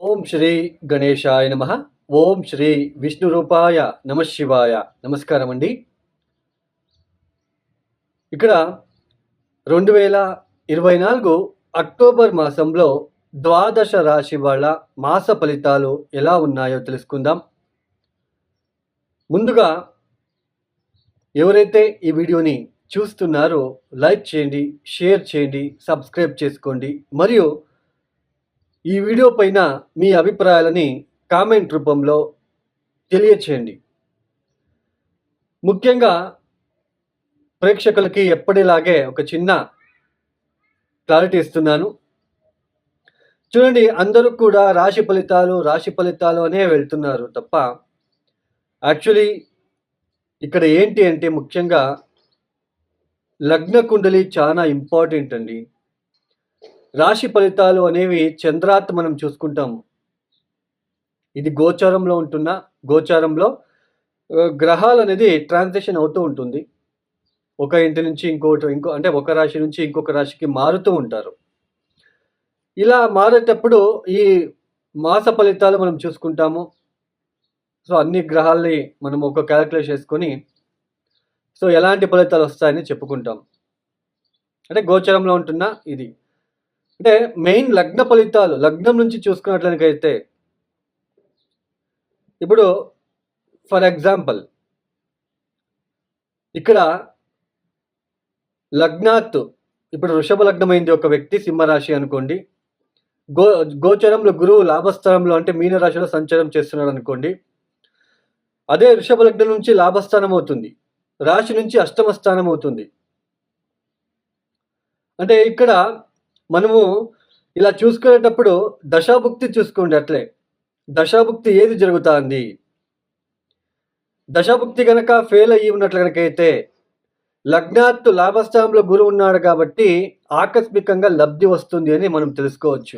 ఓం శ్రీ గణేశాయ నమః. ఓం శ్రీ విష్ణురూపాయ నమఃశివాయ. నమస్కారం అండి. ఇక్కడ 2024 అక్టోబర్ మాసంలో ద్వాదశ రాశి వాళ్ళ మాస ఫలితాలు ఎలా ఉన్నాయో తెలుసుకుందాం. ముందుగా ఎవరైతే ఈ వీడియోని చూస్తున్నారో లైక్ చేయండి, షేర్ చేయండి, సబ్స్క్రైబ్ చేసుకోండి. మరియు ఈ వీడియో పైన మీ అభిప్రాయాలని కామెంట్ రూపంలో తెలియచేయండి. ముఖ్యంగా ప్రేక్షకులకి ఎప్పటిలాగే ఒక చిన్న క్లారిటీ ఇస్తున్నాను. చూడండి, అందరూ కూడా రాశి ఫలితాలు అనే వెళ్తున్నారు తప్ప యాక్చువల్లీ ఇక్కడ ఏంటి అంటే ముఖ్యంగా లగ్న కుండలి చాలా ఇంపార్టెంట్ అండి. రాశి ఫలితాలు అనేవి చంద్రాత్ మనం చూసుకుంటాము. ఇది గోచారంలో గ్రహాలు అనేది ట్రాన్సిషన్ అవుతూ ఉంటుంది. ఒక ఇంటి నుంచి అంటే ఒక రాశి నుంచి ఇంకొక రాశికి మారుతూ ఉంటారు. ఇలా మారేటప్పుడు ఈ మాస ఫలితాలు మనం చూసుకుంటాము. సో అన్ని గ్రహాల్ని మనం ఒక క్యాలిక్యులేట్ చేసుకొని సో ఎలాంటి ఫలితాలు వస్తాయని చెప్పుకుంటాం. అంటే గోచారంలో ఉంటున్న ఇది అంటే మెయిన్ లగ్న ఫలితాలు. లగ్నం నుంచి చూసుకున్నట్లయితే ఇప్పుడు ఫర్ ఎగ్జాంపుల్ ఇక్కడ లగ్నాత్ ఇప్పుడు వృషభ లగ్నమైంది ఒక వ్యక్తి, సింహరాశి అనుకోండి. గోచరంలో గురువు లాభస్థానంలో అంటే మీనరాశిలో సంచారం చేస్తున్నాడు అనుకోండి. అదే వృషభ లగ్నం నుంచి లాభస్థానం అవుతుంది, రాశి నుంచి అష్టమ స్థానం అవుతుంది. అంటే ఇక్కడ మనము ఇలా చూసుకునేటప్పుడు దశాభుక్తి చూసుకోండి. అట్లే దశాభుక్తి ఏది జరుగుతుంది, దశాభుక్తి కనుక ఫెయిల్ అయ్యి ఉన్నట్లు కనుకైతే లగ్నాత్తు లాభస్థానంలో గురువు ఉన్నాడు కాబట్టి ఆకస్మికంగా లబ్ధి వస్తుంది అని మనం తెలుసుకోవచ్చు.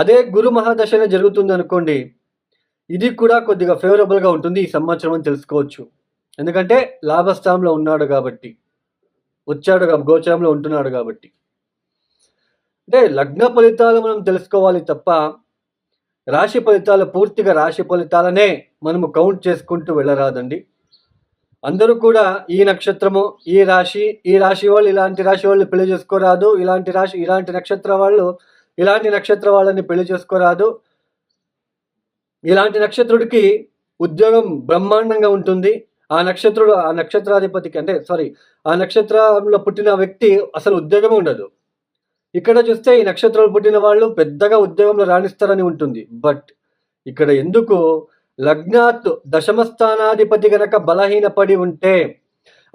అదే గురు మహాదశనే జరుగుతుంది అనుకోండి, ఇది కూడా కొద్దిగా ఫేవరబుల్గా ఉంటుంది ఈ సంవత్సరం అని తెలుసుకోవచ్చు. ఎందుకంటే లాభస్థానంలో ఉన్నాడు కాబట్టి, గోచరంలో ఉంటున్నాడు కాబట్టి. అంటే లగ్న ఫలితాలు మనం తెలుసుకోవాలి తప్ప రాశి ఫలితాలు పూర్తిగా రాశి ఫలితాలనే మనము కౌంట్ చేసుకుంటూ వెళ్ళరాదండి. అందరూ కూడా ఈ నక్షత్రము, ఈ రాశి వాళ్ళు ఇలాంటి రాశి వాళ్ళు పెళ్లి చేసుకోరాదు, ఇలాంటి నక్షత్ర వాళ్ళు ఇలాంటి నక్షత్ర వాళ్ళని పెళ్లి చేసుకోరాదు, ఇలాంటి నక్షత్రుడికి ఉద్యోగం బ్రహ్మాండంగా ఉంటుంది, ఆ నక్షత్రాధిపతికి అంటే ఆ నక్షత్రంలో పుట్టిన వ్యక్తి అసలు ఉద్యోగమే ఉండదు. ఇక్కడ చూస్తే ఈ నక్షత్రాలు పుట్టిన వాళ్ళు పెద్దగా ఉద్యోగంలో రాణిస్తారని ఉంటుంది. బట్ ఇక్కడ ఎందుకు లగ్నాత్ దశమస్థానాధిపతి గనక బలహీనపడి ఉంటే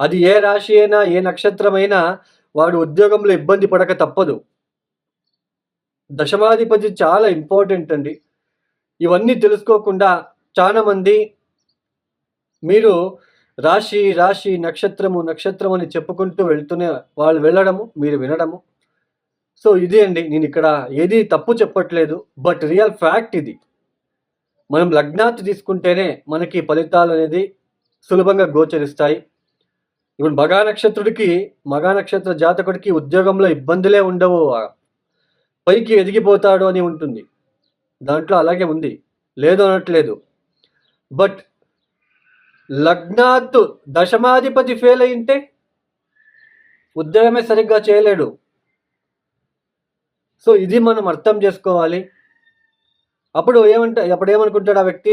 అది ఏ రాశి అయినా ఏ నక్షత్రమైనా వాడు ఉద్యోగంలో ఇబ్బంది పడక తప్పదు. దశమాధిపతి చాలా ఇంపార్టెంట్ అండి. ఇవన్నీ తెలుసుకోకుండా చాలా మంది మీరు రాశి నక్షత్రం అని చెప్పుకుంటూ వాళ్ళు వెళ్ళడము, మీరు వినడము. సో ఇదే అండి, నేను ఇక్కడ ఏది తప్పు చెప్పట్లేదు, బట్ రియల్ ఫ్యాక్ట్ ఇది. మనం లగ్నాత్ తీసుకుంటేనే మనకి ఫలితాలు అనేది సులభంగా గోచరిస్తాయి. ఇప్పుడు మగా నక్షత్ర జాతకుడికి ఉద్యోగంలో ఇబ్బందులే ఉండవు, పైకి ఎదిగిపోతాడు అని ఉంటుంది. దాంట్లో అలాగే ఉంది, లేదు అనట్లేదు. బట్ లగ్నాత్ దశమాధిపతి ఫెయిల్ అయింటే ఉద్యోగమే సరిగ్గా చేయలేడు. సో ఇది మనం అర్థం చేసుకోవాలి. అప్పుడు ఏమనుకుంటాడు ఆ వ్యక్తి,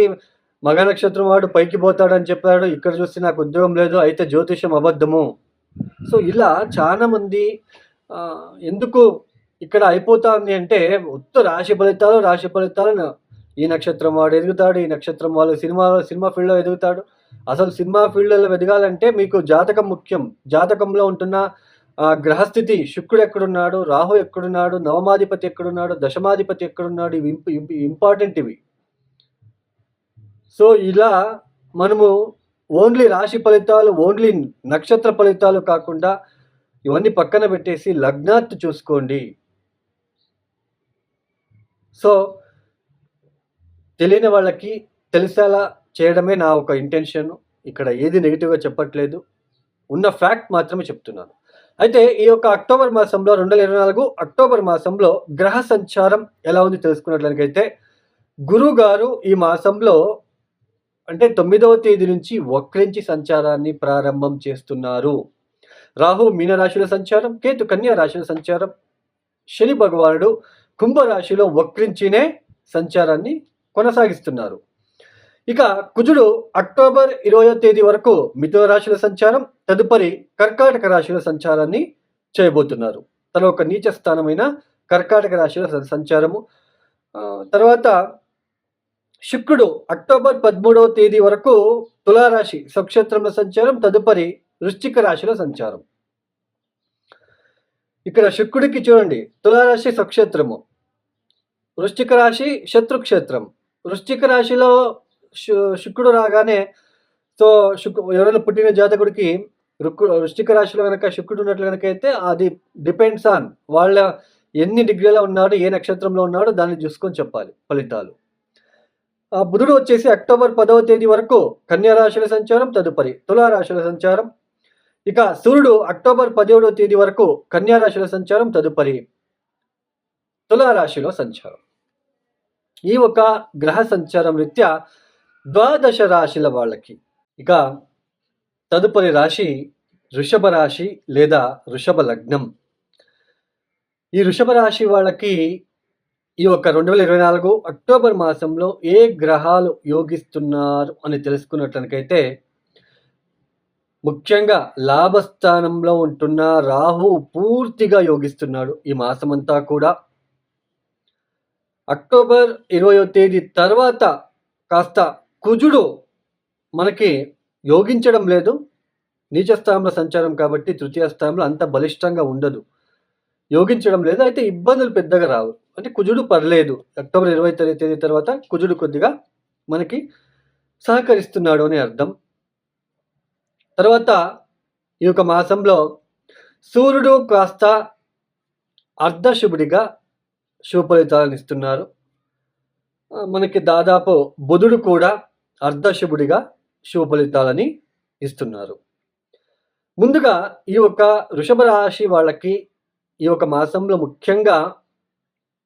మగ నక్షత్రం వాడు పైకి పోతాడని చెప్పాడు, ఇక్కడ చూస్తే నాకు ఉద్యోగం లేదు, అయితే జ్యోతిషం అబద్ధము. సో ఇలా చాలా మంది ఎందుకు ఇక్కడ అయిపోతుంది అంటే ఉత్త రాశి ఫలితాలు ఈ నక్షత్రం వాడు ఎదుగుతాడు, ఈ నక్షత్రం వాళ్ళు సినిమా ఫీల్డ్లో ఎదుగుతాడు. అసలు సినిమా ఫీల్డ్లో ఎదగాలంటే మీకు జాతకం ముఖ్యం. జాతకంలో ఉంటున్న గ్రహస్థితి, శుక్రుడు ఎక్కడున్నాడు, రాహు ఎక్కడున్నాడు, నవమాధిపతి ఎక్కడున్నాడు, దశమాధిపతి ఎక్కడున్నాడు, ఇవి ఇంపార్టెంట్ ఇవి. సో ఇలా మనము ఓన్లీ రాశి ఫలితాలు, ఓన్లీ నక్షత్ర ఫలితాలు కాకుండా ఇవన్నీ పక్కన పెట్టేసి లగ్నాత్ చూసుకోండి. సో తెలియని వాళ్ళకి తెలిసేలా చేయడమే నా ఒక ఇంటెన్షన్. ఇక్కడ ఏది నెగిటివ్గా చెప్పట్లేదు, ఉన్న ఫ్యాక్ట్ మాత్రమే చెప్తున్నాను. అయితే ఈ యొక్క అక్టోబర్ మాసంలో 2024 అక్టోబర్ మాసంలో గ్రహ సంచారం ఎలా ఉంది తెలుసుకున్నట్లయితే గురువు గారు ఈ మాసంలో అంటే 9వ తేదీ నుంచి వక్రించి సంచారాన్ని ప్రారంభం చేస్తున్నారు. రాహు మీనరాశిలో సంచారం, కేతు కన్యా రాశిలో సంచారం, శని భగవానుడు కుంభరాశిలో వక్రించినే సంచారాన్ని కొనసాగిస్తున్నారు. ఇక కుజుడు అక్టోబర్ 20వ తేదీ వరకు మిథున రాశిలో సంచారం, తదుపరి కర్కాటక రాశిలో సంచారాన్ని చేయబోతున్నారు. తన ఒక నీచ స్థానమైన కర్కాటక రాశిలో సంచారము. తర్వాత శుక్రుడు అక్టోబర్ 13వ తేదీ వరకు తులారాశి స్వక్షేత్రంలో సంచారం, తదుపరి వృశ్చిక రాశిలో సంచారం. ఇక్కడ శుక్రుడికి చూడండి, తులారాశి స్వక్షేత్రము, వృశ్చిక రాశి శత్రుక్షేత్రం. వృశ్చిక రాశిలో శుక్రుడు రాగానే సో ఎవరైనా పుట్టిన జాతకుడికి వృశ్చిక రాశిలో కనుక శుక్రుడు ఉన్నట్లు కనుక అయితే అది డిపెండ్స్ ఆన్ వాళ్ళ ఎన్ని డిగ్రీలో ఉన్నాడు, ఏ నక్షత్రంలో ఉన్నాడో దాన్ని చూసుకొని చెప్పాలి ఫలితాలు. బుధుడు వచ్చేసి అక్టోబర్ 10వ తేదీ వరకు కన్యా రాశిలో సంచారం, తదుపరి తులారాశిలో సంచారం. ఇక సూర్యుడు అక్టోబర్ 17వ తేదీ వరకు కన్యా రాశిలో సంచారం, తదుపరి తులారాశిలో సంచారం. ఈ ఒక గ్రహ సంచారం రీత్యా ద్వాదశ రాశుల వాళ్ళకి. ఇక తదుపరి రాశి వృషభ రాశి లేదా వృషభ లగ్నం. ఈ వృషభ రాశి వాళ్ళకి ఈ యొక్క 2024 అక్టోబర్ మాసంలో ఏ గ్రహాలు యోగిస్తున్నారు అని తెలుసుకున్నట్లయితే ముఖ్యంగా లాభస్థానంలో ఉంటున్న రాహు పూర్తిగా యోగిస్తున్నాడు ఈ మాసమంతా కూడా. అక్టోబర్ 20వ తేదీ తర్వాత కాస్త కుజుడు మనకి యోగించడం లేదు, నీచ స్థానంలో సంచారం కాబట్టి తృతీయ స్థానంలో అంత బలిష్టంగా ఉండదు, యోగించడం లేదు. అయితే ఇబ్బందులు పెద్దగా రావు, అంటే కుజుడు పర్లేదు. అక్టోబర్ 20వ తేదీ తర్వాత కుజుడు కొద్దిగా మనకి సహకరిస్తున్నాడు అని అర్థం. తర్వాత ఈ యొక్క మాసంలో సూర్యుడు కాస్త అర్ధశుభుడిగా శుభ ఫలితాలను ఇస్తున్నారు. మనకి దాదాపు బుధుడు కూడా అర్ధశుభుడిగా శుభ ఫలితాలని ఇస్తున్నారు. ముందుగా ఈ యొక్క వృషభ రాశి వాళ్ళకి ఈ యొక్క మాసంలో ముఖ్యంగా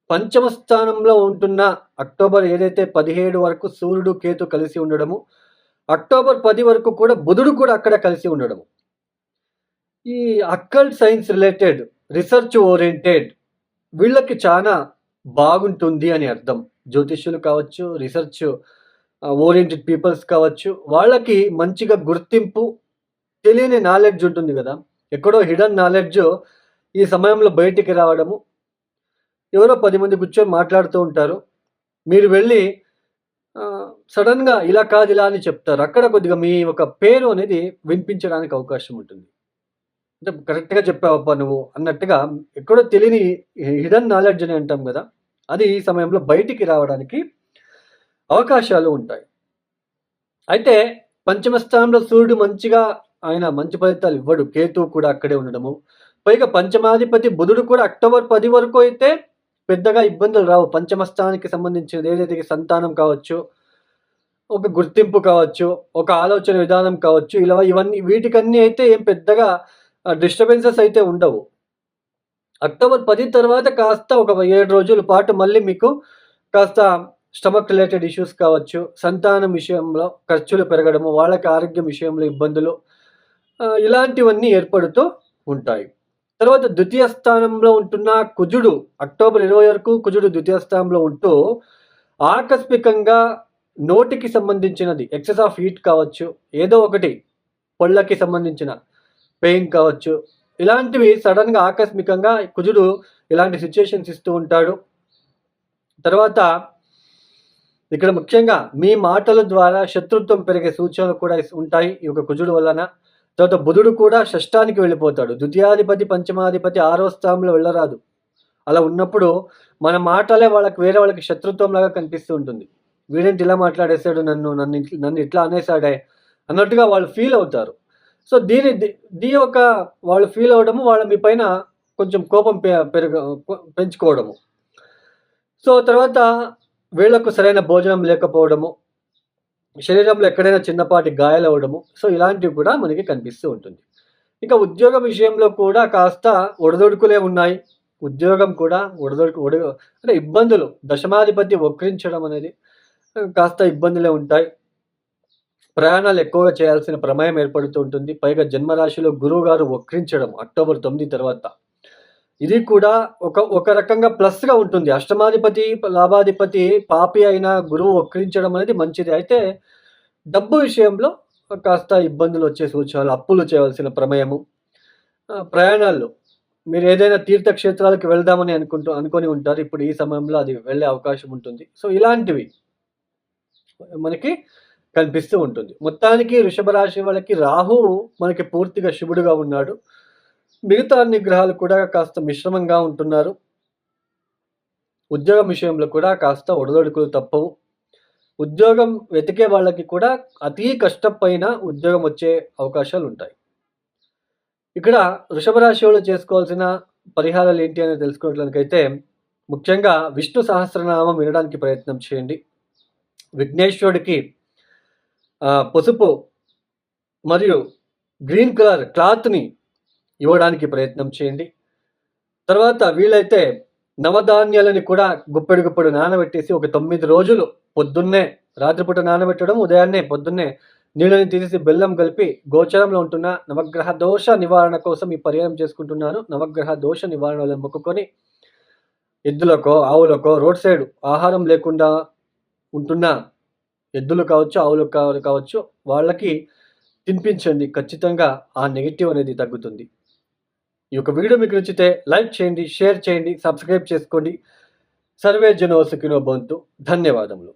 పంచమ స్థానంలో ఉంటున్న అక్టోబర్ ఏదైతే 17 వరకు సూర్యుడు కేతు కలిసి ఉండడము, అక్టోబర్ 10 వరకు కూడా బుధుడు కూడా అక్కడ కలిసి ఉండడము, ఈ occult science related research oriented వీళ్ళకి చాలా బాగుంటుంది అని అర్థం. జ్యోతిష్యులు కావచ్చు, రీసెర్చ్ ఓరియంటెడ్ పీపుల్స్ కావచ్చు, వాళ్ళకి మంచిగా గుర్తింపు, తెలియని నాలెడ్జ్ ఉంటుంది కదా, ఎక్కడో హిడెన్ నాలెడ్జ్ ఈ సమయంలో బయటికి రావడము. ఎవరో 10 మంది కూర్చొని మాట్లాడుతూ ఉంటారు, మీరు వెళ్ళి సడన్గా ఇలా కాదు ఇలా అని చెప్తారు. అక్కడ కొద్దిగా మీ ఒక పేరు అనేది వినిపించడానికి అవకాశం ఉంటుంది. అంటే కరెక్ట్గా చెప్పావప్ప నువ్వు అన్నట్టుగా ఎక్కడో తెలియని హిడెన్ నాలెడ్జ్ అని అంటాం కదా, అది ఈ సమయంలో బయటికి రావడానికి అవకాశాలు ఉంటాయి. అయితే పంచమ స్థానంలో సూర్యుడు మంచిగా ఆయన మంచి ఫలితాలు ఇవ్వడు, కేతువు కూడా అక్కడే ఉండడము, పైగా పంచమాధిపతి బుధుడు కూడా అక్టోబర్ 10 వరకు అయితే పెద్దగా ఇబ్బందులు రావు. పంచమ స్థానానికి సంబంధించిన ఏదైతే సంతానం కావచ్చు, ఒక గుర్తింపు కావచ్చు, ఒక ఆలోచన విధానం కావచ్చు, ఇవన్నీ వీటికన్నీ అయితే ఏం పెద్దగా డిస్టర్బెన్సెస్ అయితే ఉండవు. అక్టోబర్ 10 తర్వాత కాస్త ఒక 7 రోజుల పాటు మళ్ళీ మీకు కాస్త స్టమక్ రిలేటెడ్ ఇష్యూస్ కావచ్చు, సంతానం విషయంలో ఖర్చులు పెరగడము, వాళ్ళకి ఆరోగ్యం విషయంలో ఇబ్బందులు, ఇలాంటివన్నీ ఏర్పడుతూ ఉంటాయి. తర్వాత ద్వితీయ స్థానంలో ఉంటున్న కుజుడు అక్టోబర్ 20 వరకు కుజుడు ద్వితీయ స్థానంలో ఉంటూ ఆకస్మికంగా నోటికి సంబంధించినది ఎక్సెస్ ఆఫ్ హీట్ కావచ్చు, ఏదో ఒకటి పళ్ళకి సంబంధించిన పెయిన్ కావచ్చు, ఇలాంటివి సడన్గా ఆకస్మికంగా కుజుడు ఇలాంటి సిచ్యుయేషన్స్ ఇస్తూ ఉంటాడు. తర్వాత ఇక్కడ ముఖ్యంగా మీ మాటల ద్వారా శత్రుత్వం పెరిగే సూచనలు కూడా ఉంటాయి ఈ యొక్క కుజుడు వలన. తర్వాత బుధుడు కూడా షష్టానికి వెళ్ళిపోతాడు, ద్వితీయాధిపతి పంచమాధిపతి 6వ స్థానంలో వెళ్ళరాదు. అలా ఉన్నప్పుడు మన మాటలే వేరే వాళ్ళకి శత్రుత్వం లాగా కనిపిస్తూ ఉంటుంది. వీడేంటి ఇలా మాట్లాడేశాడు, నన్ను ఇట్లా అనేసాడే అన్నట్టుగా వాళ్ళు ఫీల్ అవుతారు. సో దీని యొక్క వాళ్ళు ఫీల్ అవడము, వాళ్ళ మీ పైన కొంచెం కోపం పెంచుకోవడము. సో తర్వాత వీళ్లకు సరైన భోజనం లేకపోవడము, శరీరంలో ఎక్కడైనా చిన్నపాటి గాయాలు అవ్వడము, సో ఇలాంటివి కూడా మనకి కనిపిస్తూ ఉంటుంది. ఇక ఉద్యోగం విషయంలో కూడా కాస్త ఒడిదుడుకులే ఉన్నాయి. ఉద్యోగం కూడా అంటే ఇబ్బందులు, దశమాధిపతి వక్రించడం అనేది కాస్త ఇబ్బందులే ఉంటాయి. ప్రయాణాలు ఎక్కువగా చేయాల్సిన ప్రమేయం ఏర్పడుతూ ఉంటుంది. పైగా జన్మరాశిలో గురువుగారు వక్రించడం అక్టోబర్ 9 తర్వాత. ఇది కూడా ఒక రకంగా ప్లస్‌గా ఉంటుంది. అష్టమాధిపతి, లాభాధిపతి పాపి అయిన గురువు వక్రించడం అనేది మంచిదే. అయితే డబ్బు విషయంలో కాస్త ఇబ్బందులొచ్చే సూచనలు, అప్పులు చేయవలసిన ప్రమేయము. ప్రయాణాల్లో మీరేదైనా తీర్థక్షేత్రాలకు వెళ్దామని అనుకొని ఉంటారు. ఇప్పుడు ఈ సమయంలో అది వెళ్ళే అవకాశం ఉంటుంది. సో, ఇలాంటివి మనకి కనిపిస్తూ ఉంటుంది. మొత్తానికి వృషభ రాశి వాళ్ళకి రాహువు మనకి పూర్తిగా శుభుడుగా ఉన్నాడు. మిగతా అన్ని గ్రహాలు కూడా కాస్త మిశ్రమంగా ఉంటున్నారు. ఉద్యోగం విషయంలో కూడా కాస్త ఒడిదుడుకులు తప్పవు. ఉద్యోగం వెతికే వాళ్ళకి కూడా అతి కష్టం పైన ఉద్యోగం వచ్చే అవకాశాలుంటాయి. ఇక్కడ వృషభ రాశి వాళ్ళు చేసుకోవాల్సిన పరిహారాలు ఏంటి అనేది తెలుసుకోవడానికైతే ముఖ్యంగా విష్ణు సహస్రనామం వినడానికి ప్రయత్నం చేయండి. విఘ్నేశ్వరుడికి పసుపు మరియు గ్రీన్ కలర్ క్లాత్‌ని ఇవ్వడానికి ప్రయత్నం చేయండి. తర్వాత వీలైతే నవధాన్యాలని కూడా గుప్పెడు నానబెట్టేసి ఒక 9 రోజులు పొద్దున్నే, రాత్రిపూట నానబెట్టడం, ఉదయాన్నే పొద్దున్నే నీళ్ళని తీసేసి బెల్లం కలిపి గోచరంలో ఉంటున్న నవగ్రహ దోష నివారణ కోసం ఈ పరిహారం చేసుకుంటున్నాను. నవగ్రహ దోష నివారణ వల్ల మొక్కుకొని ఎద్దులకో, ఆవులకో రోడ్ సైడ్ ఆహారం లేకుండా ఉంటున్న ఎద్దులు కావచ్చు, ఆవులు కావచ్చు వాళ్ళకి తినిపించండి. ఖచ్చితంగా ఆ నెగెటివ్ అనేది తగ్గుతుంది. ఈ యొక్క వీడియో మీకు నచ్చితే లైక్ చేయండి, షేర్ చేయండి, సబ్స్క్రైబ్ చేసుకోండి. సర్వే జనో సుఖినో భవంతు. ధన్యవాదములు.